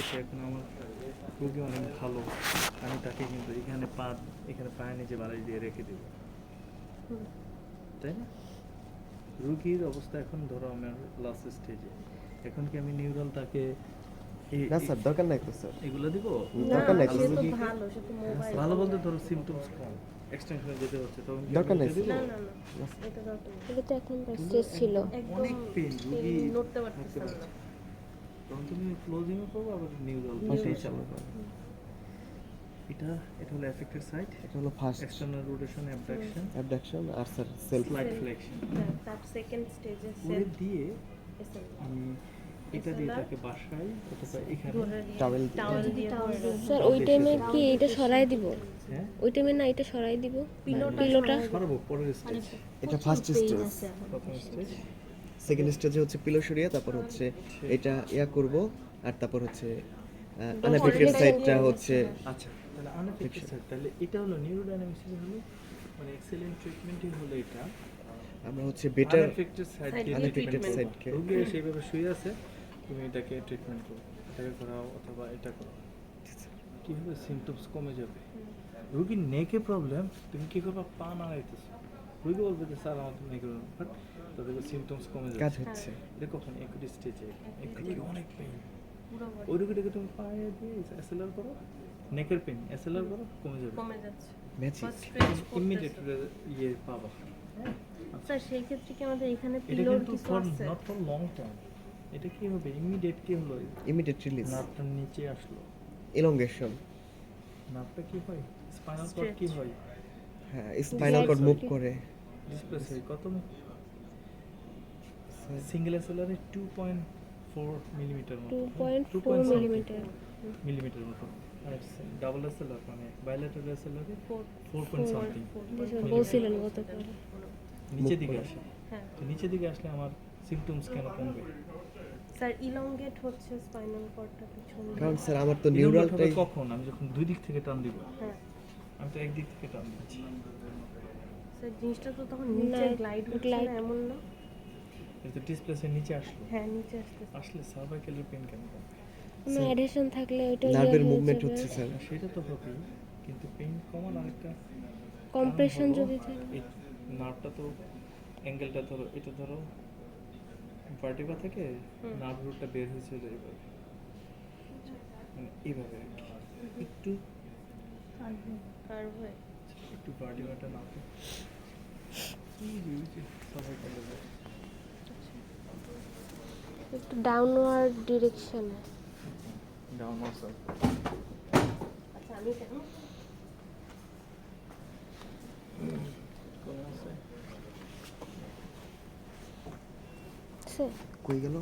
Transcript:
এসে এখন আমার রোগী অনেক ভালো, আমি তাকে কিন্তু এখানে পায়ের নিচে বালিশ দিয়ে রেখে দেব, তাই না? রুগীর অবস্থা এখন ধরো আমার লাস্ট স্টেজে, এখন কি আমি নিউরাল তাকে না স্যার, দরকার নাই তো স্যার, এগুলো দিব? দরকার নাই তো ভালো স্যার। রুগীকে ভালো, সে তো মোবাইল ভালো বলতে ধরো সিমটমস কম, এক্সটেনশনে যেতে হচ্ছে, তখন কি দরকার আমি নাই এটা স্যার। দিব? না না না, এটা দরকার নেই। এটা তো এখন স্ট্রেস ছিল। একদম অনেক পেন, রুগী নড়তে হাঁটতে পারতেছেন পারছে না। না। তখন তুমি ক্লোজিংও করবো, আবার নিউরাল পাশেই চালু চালাবো। করবো। এটা হলো এফেক্টেড সাইট, এটা হলো first external rotation, abduction, abduction আর স্যার সেলফ। Slide flexion. হ্যাঁ, তার সেকেন্ড স্টেজে করে দিয়ে এসএল আমি এটা দিয়ে তাকে বাসায় অথবা এখানে ধরে দিয়ে টাওয়েল টাওয়েল দিয়ে ধরে স্যার ওই টাইমে কি এটা সরাই দিব? হ্যাঁ ওই টাইমে না এটা সরাই দিব পিলোটা সরাবো পরের স্টেজ। এটা ফার্স্ট স্টেজ। প্রথম স্টেজ সেকেন্ড স্টেজে হচ্ছে পিলো সরিয়া, তারপর হচ্ছে এটা ইয়া করব, আর তারপর হচ্ছে আনএফেক্টেড সাইডটা হচ্ছে আচ্ছা, তাহলে আনএফেক্টেড সাইড, তাহলে এটা হলো নিউরোডাইনামিক্স হলো মানে এক্সেলেন্ট ট্রিটমেন্টই হলো এটা। আমরা হচ্ছে বেটার আনএফেক্টেড সাইডকে unaffected ট্রিটমেন্ট side করো, কে। রোগী সেইভাবে শুয়ে আছে, তুমি এটাকে ট্রিটমেন্ট করো, এটাকে করাও অথবা এটা করো, কি হবে সিমটমস কমে যাবে। রোগীর নেকে প্রবলেম, তুমি কি করবা, পা নাড়াইতেছো, রোগী বলবে যে স্যার আমার নেকে প্রবলেম, বাট তাদের সিমটমস কমে কাজ যাচ্ছে। হচ্ছে। এটা কখন একুট স্টেজে, একটু অনেক পেইন, পুরো body ওই রোগীটাকে তুমি পায়ে দিয়ে এসএলআর করো, নেকের পেইন এসএলআর করো, কমে যাবে কমে যাচ্ছে। ম্যাজিক। বা স্ট্রেচ ইমিডিয়েট করতেছে। ইয়ে পাবা। স্যার সেই ক্ষেত্রে কি আমাদের এখানে এটা পিলোর কিন্তু কিছু ফর আছে? নট ফর লং টার্ম, এটা কি হবে ইমিডিয়েট, কি হলো ইমিডিয়েট রিলিজ, নার্ভটা নিচে আসলো, এলongation। নার্ভটা কি হয়, স্পাইনাল কর্ড কি হয়, হ্যাঁ, স্পাইনাল কর্ড মুভ করে। ডিসপ্লেস হয় কত, সিঙ্গেল এসএলআর 2.4 মিলিমিটার মতো, 2.4 মিলিমিটার। মিলিমিটার মতো, আর ডাবল এসএলআর মানে বাইলেটারাল এসএলআর 4 পয়েন্ট সামথিং বলছিলেন গতকাল। নিচের দিকে আসে। হ্যাঁ তো নিচের দিকে আসলে আমার সিমটমস কেন কমবে? স্যার ইলংগেট হচ্ছে স্পাইনাল কর্ডটা পিছনে। কারণ স্যার আমার তো Elongate নিউরালটাই হবে কখন, আমি যখন দুই দিক থেকে টান দিব, হ্যাঁ আমি তো একদিক থেকে টান দিচ্ছি, স্যার জিনিসটা তো তখন নিচে গ্লাইড হচ্ছে না, এমন না? কিন্তু ডিসপ্লেসের নিচে আসলো, হ্যাঁ নিচে আসতেছে। আসলে সার্ভাইকালের পেন কেন কমবে? কোনো অ্যাডহেশন থাকলে ওইটা নার্ভের মুভমেন্ট হচ্ছে স্যার। না, সেটা তো হবেই, কিন্তু পেন কমান আরেকটা কম্প্রেশন কারণ হলো, যদি থাকে। এই নার্ভটা তো অ্যাঙ্গেলটা ধরো, এটা ধরো ভার্টিব্রা থেকে নার্ভ রুটটা বের হয়েছিল এইভাবে, মানে এইভাবে আর কি, একটু কার্ভ হয়ে একটু ভার্টিব্রাটা নার্ভ সার্ভাইকালের একটু ডাউনওয়ার্ড ডিরেকশনে। Down muscle. আচ্ছা আমি কেন কোন আছে? স্যার কই গেল?